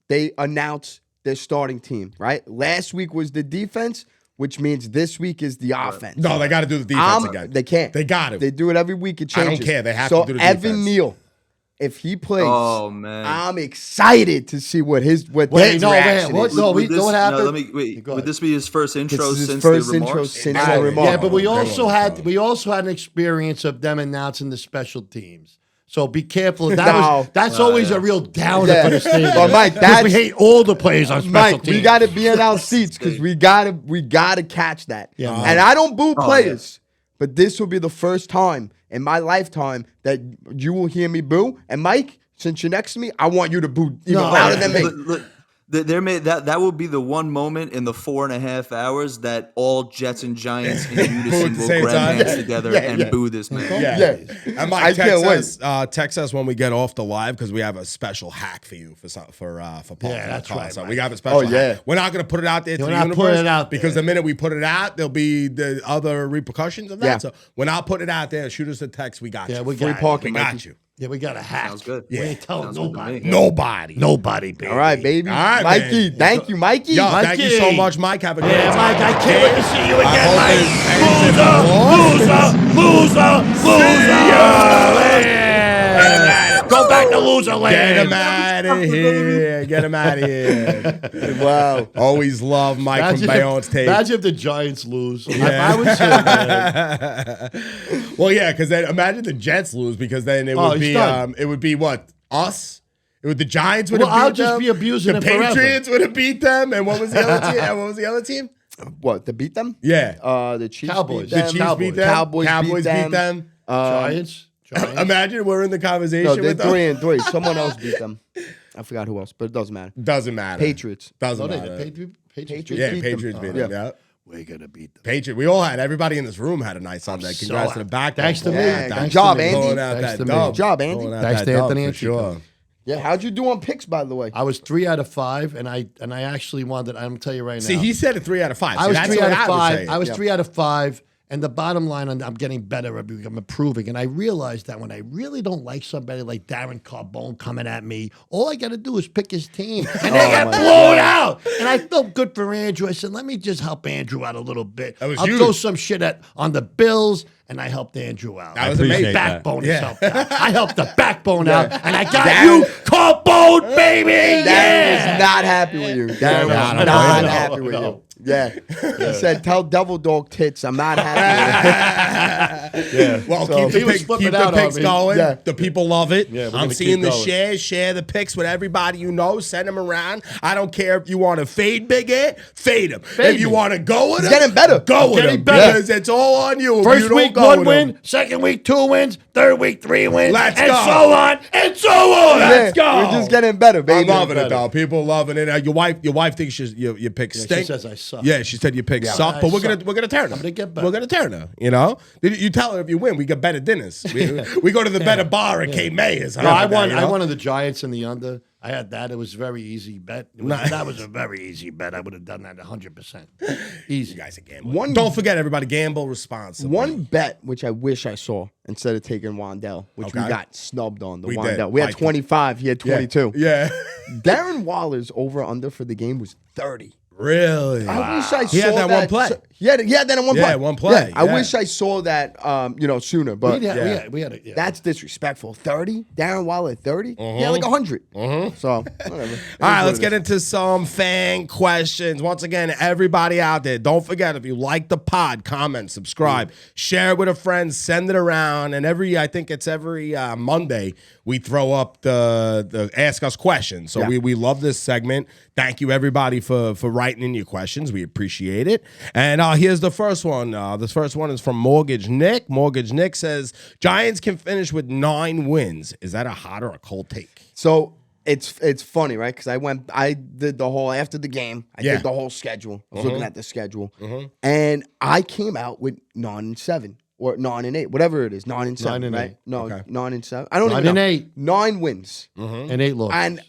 they announce their starting team, right? Last week was the defense, which means this week is the offense. No, they got to do the defense again. They can't. They got to. They do it every week. It I changes. don't care. They have so to do the Evan defense. Neal, if he plays, Oh man, I'm excited to see what his Wait, reaction no, is. what? No, we know what happened. Would this be his first intro This is his since first the intro remarks? since Right. the remarks. Yeah, but we Oh, also they had an experience of them announcing the special teams. So be careful. No. That's always a real downer Yeah. for the stadium. But Mike, Because we hate all the players on special Mike, teams. we got to be in our seats because we gotta catch that. Yeah, and I don't boo players, but this will be the first time in my lifetime that you will hear me boo. And Mike, since you're next to me, I want you to boo even louder than me. Look, that will be the one moment in the 4.5 hours that all Jets and Giants in unison will same grab time. hands together and boo this man. Yeah. And Mike, I can't text us when we get off the live because we have a special hack for you for Paul. Yeah, that's right, So Mike. we have a special Oh, yeah. hack. We're not going to put it out there to We're the not universe putting it out there. because the minute we put it out, there'll be the other repercussions of that. Yeah. So we're not putting it out there. Shoot us a text. We got Yeah, you. we Free got it. parking, We got Mikey. you. Yeah, we got a hack. Sounds good. We ain't telling Sounds good to nobody. me. Nobody, baby. All right, baby. All right, Mikey, man. thank you, Mikey. Yo, thank you so Mikey. much, Mike. Have a great Yeah, time. Mike, I can't wait to see you again, Mike. Loser. Go back to loser land. Get him out of here. Get him out of here. Wow. Always love Mike from Bayonne's tape. Imagine if the Giants lose. If Yeah. I was here, man. Well, yeah, because then imagine the Jets lose because then it would be what? Us? It would the Giants would have beat I'll them. just be abusing the it forever. Patriots would have beat them. And what was the other team? And what was the other team? What, to beat them? Yeah. The Chiefs Cowboys. beat them. The Chiefs beat them. Cowboys beat them. Giants. Imagine we're in the conversation No, they're with them. 3-3. Someone else beat them. I forgot who else, but it doesn't matter. Doesn't matter. Patriots. Doesn't No, matter. Patriots. Yeah, beat them. Patriots beat Yeah. them. Yeah. We're gonna beat them. Patriot. We all had. Everybody in this room had a nice Sunday. so Congrats to the back. Thanks to me. Yeah, Thanks good job, to me. Andy. Pulling out Thanks that to me. dub. Good job, Andy. Pulling out Thanks that to dub Anthony for and Chico. sure. Yeah, how'd you do on picks, by the way? I was 3 out of 5, and I actually wanted. I'm gonna tell you right now. See, he said a 3 out of 5. I was 3 out of 5. I was Yeah. 3 out of 5. And the bottom line, I'm getting better. I'm improving. And I realized that when I really don't like somebody like Darren Carbone coming at me, all I got to do is pick his team. And they get blown out. And I felt good for Andrew. I said, let me just help Andrew out a little bit. I'll throw some shit on the Bills, and I helped Andrew out. That was amazing. Backbone is helped out. I helped the backbone out, and I got you Carbone, baby. Darren was not happy with you. Darren was not happy with you. Yeah. He said, tell Devil Dog Tits, I'm not happy with it. Well, So keep the picks going. Yeah. The people love it. Yeah, I'm seeing the shares. Share the picks with everybody you know. Send them around. I don't care if you want to fade Big Ed, fade him. If you want to go with him, getting better. Go with him. Better. Because it's all on you. First week, 1 win. Second week, 2 wins. Third week, 3 wins. Let's and go. so on and so on. Let's go. We're just getting better, baby. I'm loving it, though. People loving it. Your wife thinks your picks stink. She says I suck. Yeah, she said your picks suck, but we're gonna turn her. I'm gonna get better. We're gonna turn her. You know, you tell her if you win, we get better dinners. We go to the better bar at Cape Mayors. No, I won. I wanted the Giants in the under. I had that. It was a very easy bet. That was a very easy bet. I would have done that 100%. Easy. You guys are gambling. Don't forget, everybody, gamble responsibly. One bet, which I wish I saw, instead of taking Wandell, which we got snubbed on, We Wandell. did. We had 25. He had 22. Yeah. Darren Waller's over-under for the game was 30. Really? I wish I saw that. He had that one play. He had that in one play. Yeah, one play. Yeah, I Yeah. wish I saw that, sooner. But We had a, that's disrespectful. 30? Darren Waller 30? Yeah, like 100. So, whatever. All right, let's get into some fan questions. Once again, everybody out there, don't forget, if you like the pod, comment, subscribe, share it with a friend, send it around. And I think it's every Monday, we throw up the Ask Us questions. So we love this segment. Thank you, everybody, for writing in your questions. We appreciate it. And here's the first one. This first one is from Mortgage Nick. Mortgage Nick says, Giants can finish with 9 wins. Is that a hot or a cold take? So it's funny, right? Because I did the whole, after the game, I did the whole schedule. I was looking at the schedule. And I came out with 9-7 or 9-8, whatever it is. 9-7, 9-8. right? No, Okay. 9-7. I don't even know. 9-8. 9 wins. and 8 losses. And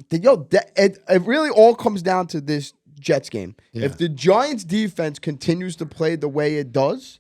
it really all comes down to this Jets game. Yeah. If the Giants defense continues to play the way it does,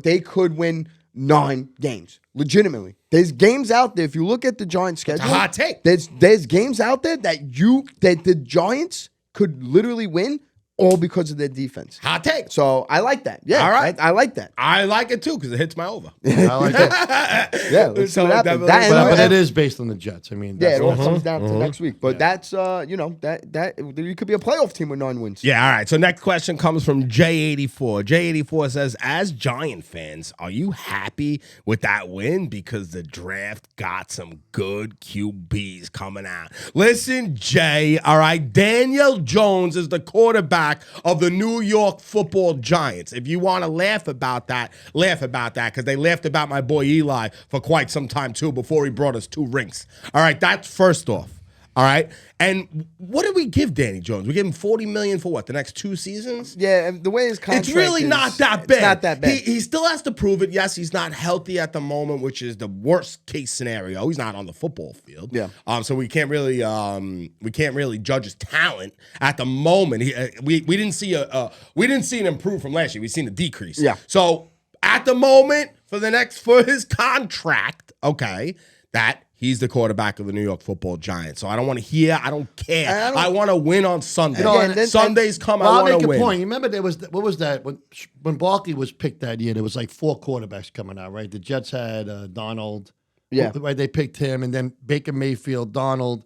they could win 9 games. Legitimately. There's games out there. If you look at the Giants schedule, It's a hot take. There's games out there that the Giants could literally win all because of their defense. Hot take. So I like that. Yeah. All right. I like that. I like it, too, because it hits my over. I like that. Yeah. Let's see what happens. But it is based on the Jets. I mean, Yeah, that's it all comes down to next week. But that's that you could be a playoff team with 9 wins. Yeah, all right. So next question comes from J84. J84 says, as Giant fans, are you happy with that win? Because the draft got some good QBs coming out. Listen, Jay, all right, Daniel Jones is the quarterback of the New York Football Giants. If you want to laugh about that, because they laughed about my boy Eli for quite some time, too, before he brought us 2 rings. All right, that's first off. All right. And what did we give Danny Jones? We gave him $40 million for what? The next 2 seasons? Yeah, and the way his contract It's really not that bad. It's not that bad. He still has to prove it. Yes, he's not healthy at the moment, which is the worst case scenario. He's not on the football field. Yeah. So we can't really judge his talent at the moment. We didn't see an improve from last year. We've seen a decrease. Yeah. So at the moment for his contract, okay, that he's the quarterback of the New York Football Giants. So I don't want to hear. I don't care. I want to win on Sunday. Sundays come. I want to win. I'll make a point. You remember what was that when Barkley was picked that year? There was like 4 quarterbacks coming out, right? The Jets had Donald. Yeah, right. They picked him, and then Baker Mayfield, Donald,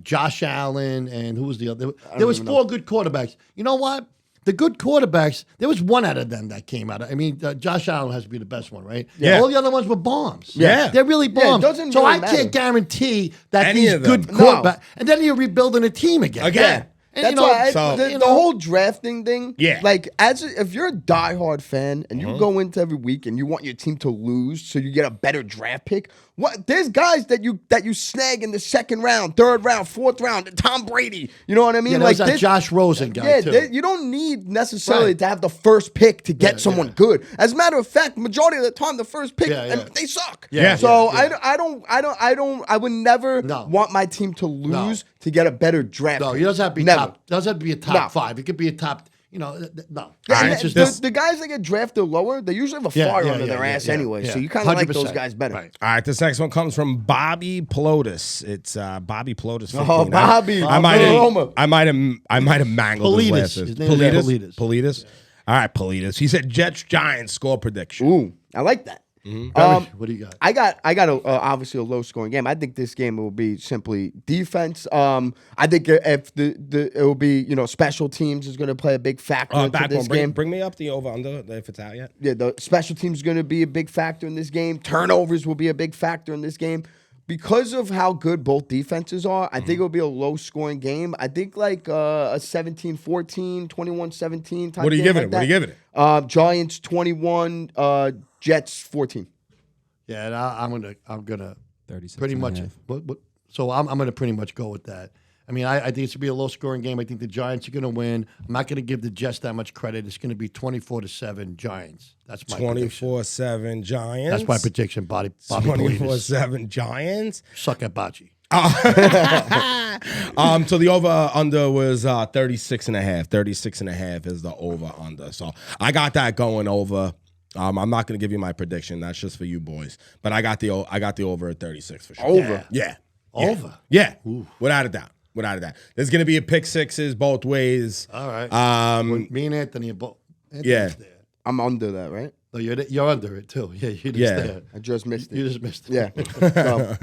Josh Allen, and who was the other? There was 4 good quarterbacks. You know what? The good quarterbacks, there was 1 out of them that came out. I mean, Josh Allen has to be the best one, right? Yeah. All the other ones were bombs. Yeah. They're really bombs. it doesn't so really I matter. can't guarantee that Any these of them. good quarterbacks. And then you're rebuilding a team again. Again. And, That's why the whole drafting thing. Yeah. Like, if you're a diehard fan and you go into every week and you want your team to lose so you get a better draft pick, there's guys that you snag in the second round, third round, fourth round. Tom Brady. You know what I mean? Yeah, like that Josh Rosen guy too. You don't need necessarily to have the first pick to get someone good. As a matter of fact, majority of the time, the first pick they suck. Yeah. So I would never want my team to lose to get a better draft. No, he doesn't have to be top. Doesn't have to be a top 5. It could be a top. No. The guys that get drafted lower, they usually have a fire under their ass anyway. So you kind of like those guys better. Right. All right, this next one comes from Bobby Plotis. It's Bobby Plotis. 15. Oh, Bobby! I might have mangled his last name. Politis. All right, Politis. He said Jets Giants score prediction. Ooh, I like that. What do you got? I got obviously a low scoring game. I think this game will be simply defense. I think if it will be special teams is going to play a big factor into this game. Bring me up the over under if it's out yet. Yeah, the special teams is going to be a big factor in this game. Turnovers will be a big factor in this game. Because of how good both defenses are, I think it'll be a low-scoring game. I think like a 17-14, 21-17 type. What are you giving it? What are you giving it? Giants 21, Jets 14. Yeah, and I'm gonna 36 pretty much. So I'm gonna pretty much go with that. I mean, I think it's gonna be a low-scoring game. I think the Giants are gonna win. I'm not gonna give the Jets that much credit. It's gonna be 24-7 Giants. That's my 24-7 Giants. That's my prediction. Bobby 24-7 Giants. Suck at Bocce. So the over under was 36.5. 36.5 is the over under. So I got that going over. I'm not gonna give you my prediction. That's just for you boys. But I got the over at 36 for sure. Over. Yeah. Over. Yeah. Without a doubt. There's going to be a pick sixes both ways. All right. Me and Anthony are both. Yeah. There. I'm under that, right? No, you're under it too. Yeah, you're just there. I just missed it. You just missed it. Yeah. So.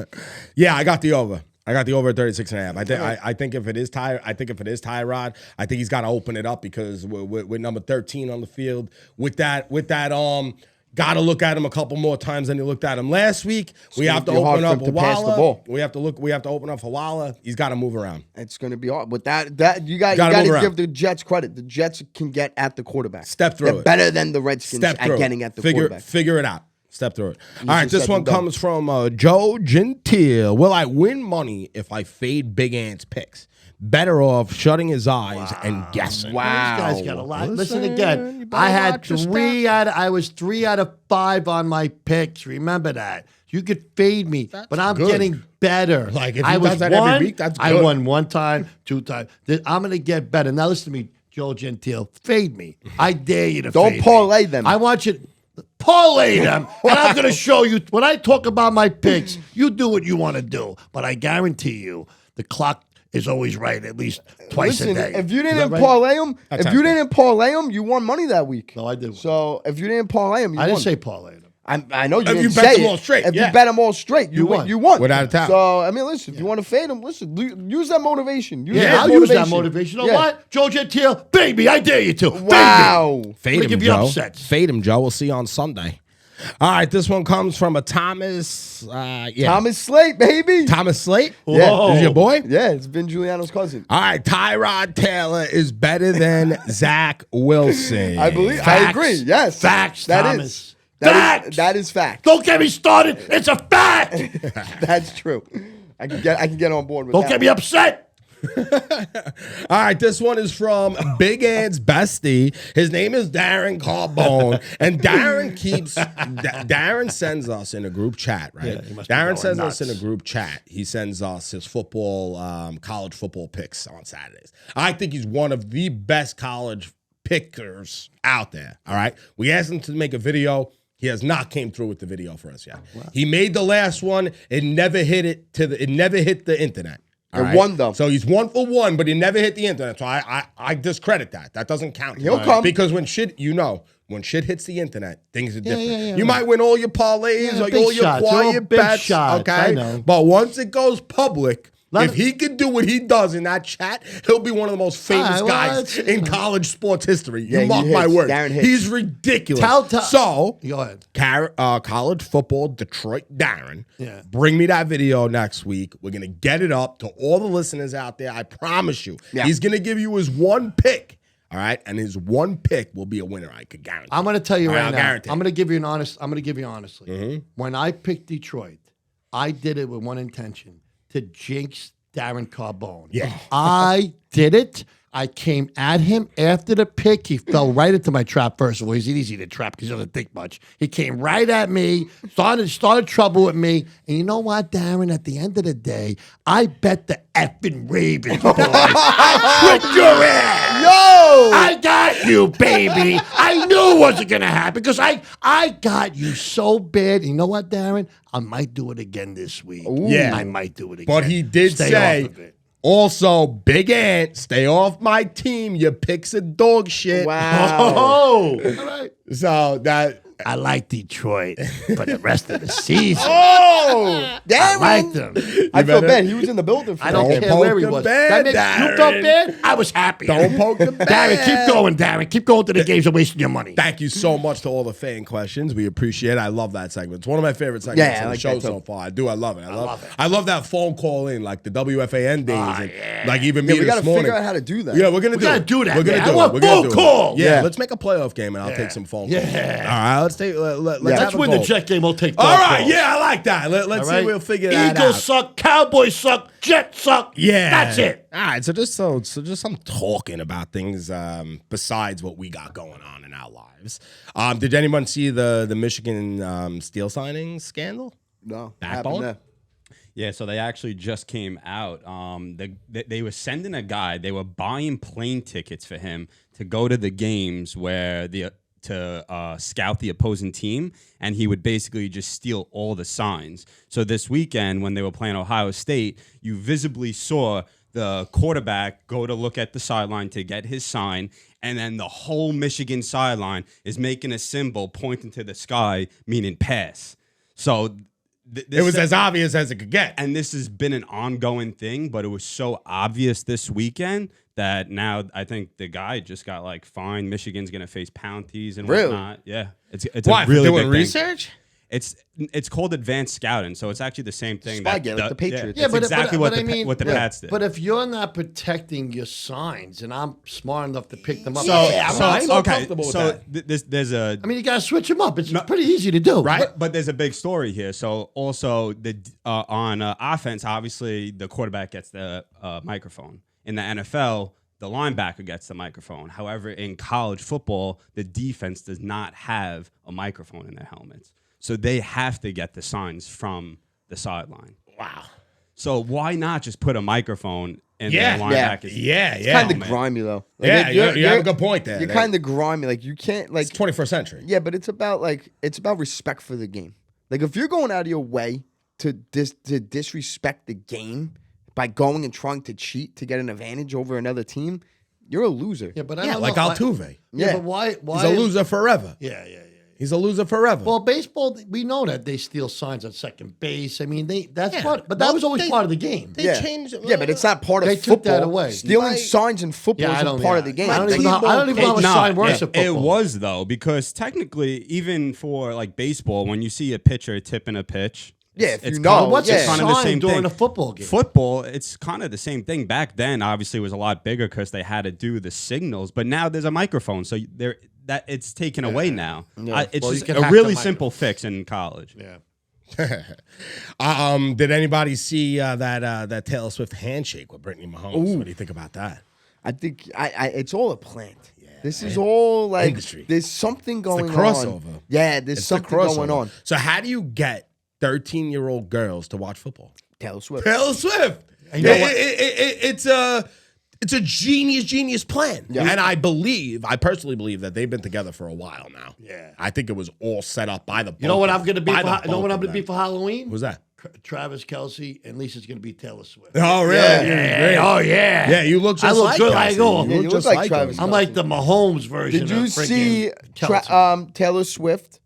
Yeah, I got the over. I got the over at 36.5. I think if it is Tyrod, I think he's got to open it up because with number 13 on the field with that got to look at him a couple more times than you looked at him last week. We have to open up for Waller. We have to open up for Waller. He's got to move around. It's going to be hard. With that you got to give the Jets credit. The Jets can get at the quarterback. Step through They're it. better than the Redskins at getting at the quarterback. Figure it out. Step through it. All right, this one comes from Joe Gentile. Will I win money if I fade Big Ant's picks? Better off shutting his eyes and guessing. Wow. These guys got a lot. Listen again. I was 3 out of 5 on my picks. Remember that. You could fade me, but I'm getting better. Like if you does that every week, that's good. I won 1 time, 2 times. I'm going to get better. Now listen to me, Joe Gentile. Fade me. I dare you to fade me. Don't parlay them. I want you to parlay them, and I'm going to show you. When I talk about my picks, you do what you want to do. But I guarantee you, the clock is always right at least twice a day. If you didn't parlay them, you won money that week. No, I did. So if you didn't parlay them, you won. I didn't say parlay them. I know you If didn't you say bet them it. all straight, If you bet them all straight, you won. You won. Without a doubt. So, I mean, listen, if you want to fade them, listen, use that motivation. I'll use that motivation. You know what? Joe Gentile, baby, I dare you to. Wow. Fade him, Joe. Fade him, Joe. We'll see you on Sunday. All right, this one comes from a Thomas. Thomas Slate, baby. Thomas Slate? Yeah. Is your boy? Yeah, it's been Giuliano's cousin. All right, Tyrod Taylor is better than Zach Wilson. I agree. Yes. Facts, Thomas. That is fact. Don't get me started. It's a fact. That's true. I can get on board with that. Don't get me upset. All right, this one is from Big Ant's bestie. His name is Darren Carbone, and Darren sends us in a group chat, right? Yeah, Darren sends us in a group chat. He sends us his college football picks on Saturdays. I think he's one of the best college pickers out there. All right, we asked him to make a video. He has not came through with the video for us yet. Wow. He made the last one. It never hit the internet. Won though. So he's 1 for 1, but he never hit the internet. So I discredit that. That doesn't count. He'll come. Because when shit hits the internet, things are different. You might win all your parlays or all your quiet bets. Okay. But once it goes public, If he could do what he does in that chat, he'll be one of the most famous guys in college sports history. You mark my words. He's ridiculous. So, go ahead. College football, Detroit Darren. Yeah. Bring me that video next week. We're going to get it up to all the listeners out there. I promise you. Yeah. He's going to give you his one pick. All right, and his one pick will be a winner. I could guarantee. I'm going to tell you right now. I'm going to give you honestly. Mm-hmm. When I picked Detroit, I did it with one intention: to jinx Darren Carbone. Yeah, I did it. I came at him after the pick. He fell right into my trap first of all. He's easy to trap because he doesn't think much. He came right at me, started trouble with me. And you know what, Darren? At the end of the day, I bet the effing Ravens, boy. I quit your ass. Yo! I got you, baby. I knew it wasn't going to happen because I got you so bad. You know what, Darren? I might do it again this week. Ooh. Yeah. I might do it again. But he did say... Also, Big Ant, stay off my team. Your picks are dog shit. Wow. All right. So that I like Detroit for the rest of the season. Damn, I like them. I feel bad. He was in the building. I don't care where he was. Bad, you felt bad? I was happy. Don't poke the bear. Darren, keep going, Darren. Keep going to the games and wasting your money. Thank you so much to all the fan questions. We appreciate it. I love that segment. It's one of my favorite segments on the show so far. I do. I love it. I love that phone call in, like the WFAN days. Like even me we got this to morning. figure out how to do that. Yeah, we're going to do that. We're going to do it. I want phone calls. Yeah, let's make a playoff game and I'll take some phone calls. Yeah. All right, let's take. Let's win the Jet game. We'll take. All right, yeah, I like that. Let's see. We'll figure that out. Eagles suck. Cowboys suck. Jets suck. Yeah, that's it. All right, so just I'm talking about things besides what we got going on in our lives. Did anyone see the Michigan Steel signing scandal? No, Backbone. Yeah, so they actually just came out. They were sending a guy. They were buying plane tickets for him to go to the games where to scout the opposing team, and he would basically just steal all the signs. So this weekend, when they were playing Ohio State, you visibly saw the quarterback go to look at the sideline to get his sign, and then the whole Michigan sideline is making a symbol pointing to the sky, meaning pass. So it was as obvious as it could get. And this has been an ongoing thing, but it was so obvious this weekend that now I think the guy just got like fined. Michigan's going to face penalties and whatnot. Yeah. It's why? A really doing big research? Thing. It's called advanced scouting, so it's actually the same thing. Like the Patriots. Yeah, but exactly what the Pats did. But if you're not protecting your signs, and I'm smart enough to pick them up, there's a. I mean, you gotta switch them up. It's pretty easy to do, right? But there's a big story here. So also on offense, obviously the quarterback gets the microphone. In the NFL, the linebacker gets the microphone. However, in college football, the defense does not have a microphone in their helmets. So they have to get the signs from the sideline. Wow. So why not just put a microphone in the linebacker's It's kind of grimy, though. Like, you have a good point there. You're kind of grimy. Like, you can't, like... It's 21st century. Yeah, but it's about respect for the game. Like, if you're going out of your way to disrespect the game by going and trying to cheat to get an advantage over another team, you're a loser. Yeah, but like Altuve. Yeah, but why? He's a loser forever. Yeah. He's a loser forever. Well, baseball, we know that they steal signs on second base. I mean, part, but that was always part of the game. They changed. Yeah, but it's not part of football. They took that away. Stealing signs in football isn't part of the game. I don't even know how a sign works in football. It was, though, because technically, even for like baseball, when you see a pitcher tipping a pitch, it's what's a kind of the same during thing. a football game? Football, it's kind of the same thing. Back then, obviously, it was a lot bigger because they had to do the signals. But now there's a microphone, so that it's taken away now. Yeah. It's just a really simple fix in college. Yeah. Did anybody see that Taylor Swift handshake with Brittany Mahomes? Ooh. What do you think about that? I think it's all a plant. This is all like industry. There's something going on. It's the crossover. Yeah, there's something going on. So how do you get 13-year-old girls to watch football? Taylor Swift. It's a genius plan. Yeah. And I personally believe that they've been together for a while now. Yeah. I think it was all set up by the You know what I'm going to be for Halloween? Who's that? Travis Kelce, and Lisa's going to be Taylor Swift. Oh, really? Yeah. Oh, yeah. Yeah, you look just I look like good. Kelce. I go. You look like Travis. I'm like the Mahomes version. Did you of see Taylor Swift,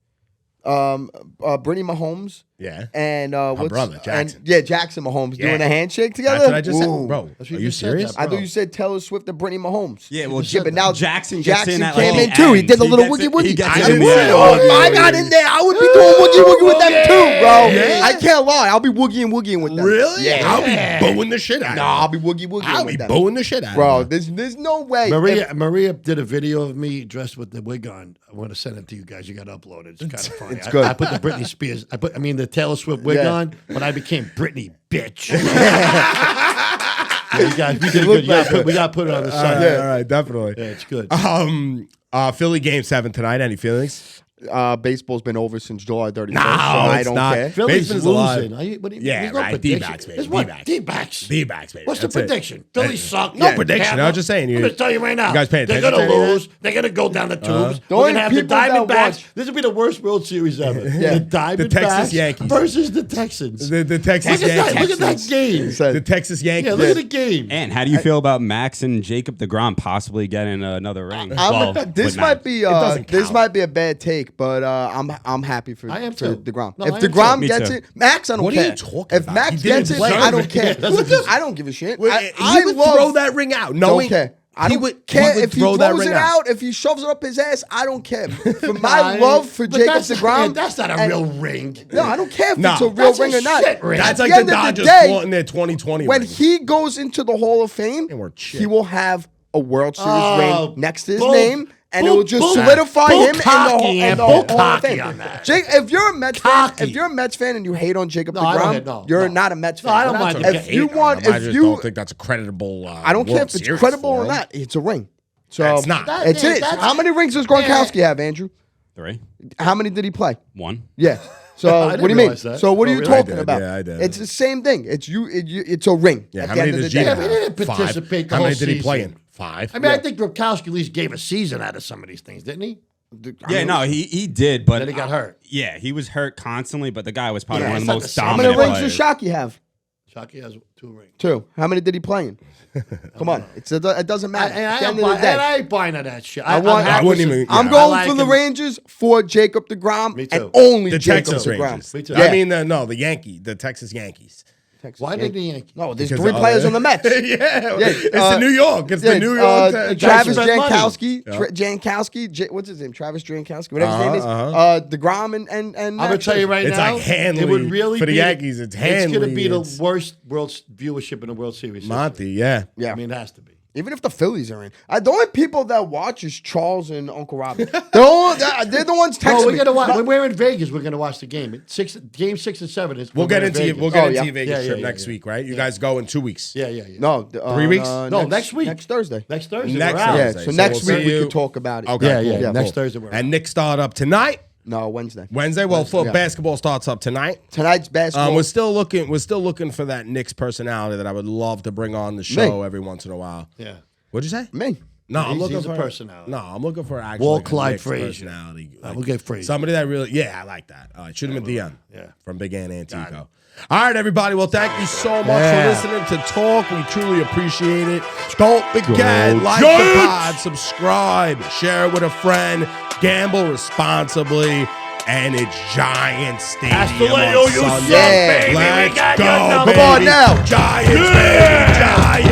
Brittany Mahomes, Yeah. And brother, Jackson. Jackson Mahomes doing a handshake together. That's what I just said, bro. Are you serious? I thought you said Taylor Swift and Brittany Mahomes. Yeah, well, but now Jackson came at in too. He did a little woogie woogie. I got in there. I would be doing woogie woogie with them too, bro. Yeah. I can't lie. I'll be woogieing with them. Really? Yeah. I'll be booing the shit out of them. I'll be woogieing with them. I'll be booing the shit out of bro. them. There's no way. Maria did a video of me dressed with the wig on. I want to send it to you guys. You got to upload it. It's kind of funny. It's good. I put the Britney Spears. The Taylor Swift wig on, but I became Britney bitch. You guys, we did a good job. We got to put it on the site. All right, definitely. Yeah, it's good. Philly game 7 tonight. Any feelings? Baseball's been over since July 31st, No, so I it's don't not. care. Philly's Baseman's losing. Yeah, right. D-backs, baby. D-backs. D-backs, baby. What's the prediction? Philly suck. No prediction. I was just saying. I'm going to tell you right now. You guys paying They're attention going to to lose. They're going to go down the tubes. The We're only going to have the people that Diamondbacks. watch- This will be the worst World Series ever. The Diamondbacks Texas Yankees. versus the Texans. The Texas Yankees. Look at that game. The Texas Yankees. Yeah, look at the game. And how do you feel about Max and Jacob DeGrom possibly getting another ring? This might be a bad take, but I'm happy for I am too. DeGrom. No, if I am DeGrom too. gets it, Max, I don't What care. are you talking if about? Max He didn't gets it, play. I don't care. Yeah, I don't give a shit. He I would love, throw that ring out. Don't care. I don't care he would if he throw that throws ring it out. out. If he shoves it up his ass, I don't care. For my love for Jacob DeGrom, That's not a real ring. No, I don't care if No, it's a real that's a ring or not. shit ring. That's At like the the end of Dodgers day, flaunting their 2020 when ring. he goes into the Hall of Fame, shit. he will have a World Series ring next to his bull- name. And it bull- will just bull- solidify bull him in cocky, the bull Hall of cocky Fame. on that. Jake, if you're a Mets fan, Cocky. and you hate on Jacob No, I don't DeGrom, hate- no, you're no. not a Mets fan. No, I don't mind. If you want, I if just you, don't think that's a creditable. I don't care World if it's Series credible for or him. not. It's a ring. So It's not. It is. How many rings does Gronkowski have, Andrew? 3. How many did he play? 1. Yeah. So I what didn't do you mean? realize that. So what are Oh, you really? talking I did, about? yeah, I did. It's the same thing. It's it's a ring. Yeah, at how the many end of did the Gina day. Yeah, but he didn't 5. participate the How many whole did he play season. in? 5. I mean, I think Gronkowski at least gave a season out of some of these things, didn't he? Yeah, no, he did, but Then he got hurt. Yeah, he was hurt constantly, but the guy was probably Yeah, one of the it's most not the How same. many dominant rings does players. Shockey have? Shockey has 2 rings. 2. How many did he play in? Come on, it doesn't matter. At the end of the And day, I ain't buying that shit. I wouldn't even. I'm yeah. going like for the him. Rangers for Jacob DeGrom Me and too. only The Jacob Texas DeGrom. Rangers. Me too. Yeah. I mean, the Texas Yankees. Texas Why did Yankees. the Yankees? No, there's Because 3 players on the Mets. It's the New York. It's the New York. Travis spent money. Jankowski. What's his name? Travis Jankowski. Whatever his name is. DeGrom and I'm gonna tell you right It's now. like Hanley it would really for the be, Yankees. It's Hanley. It's gonna be the it's worst world viewership in the World Series. Monty. Yeah. Yeah. I mean, it has to be. Even if the Phillies are in, the only people that watch is Charles and Uncle Robbie. They're the ones texting No, we're me. gonna watch. When we're in Vegas, we're gonna watch the game. Game 6 and 7 is. We'll get into Vegas. your yeah. Vegas trip next week, right? You guys go in 2 weeks. Yeah. No, 3 weeks? No, next week. Next Thursday. Next Thursday. Next we're out. Yeah, Thursday. so So next we'll week see we you- could talk about it. Okay, Yeah. cool. Next Thursday we're out. And Nick start up tonight. No, Wednesday. Well, yeah. basketball starts up tonight. Tonight's basketball. We're still looking for that Knicks personality that I would love to bring on the show every once in a while. Yeah. What'd you say? Me. No, I'm looking He's a for personality. No, I'm looking for actually Walt like a Clyde Knicks Frazier. personality. We'll get Frazier. Somebody that really, I like that. All right, shoot him a DM. Yeah. From Big Ant Antico. All right, everybody. Well, thank you so much for listening to Talk. We truly appreciate it. Don't forget, like the pod, subscribe, share it with a friend, gamble responsibly, and it's Giants Stadium Hasta luego, on you Sunday. suck, baby. We Let's got your go, number. baby. Come on now. Giants, baby. Giants.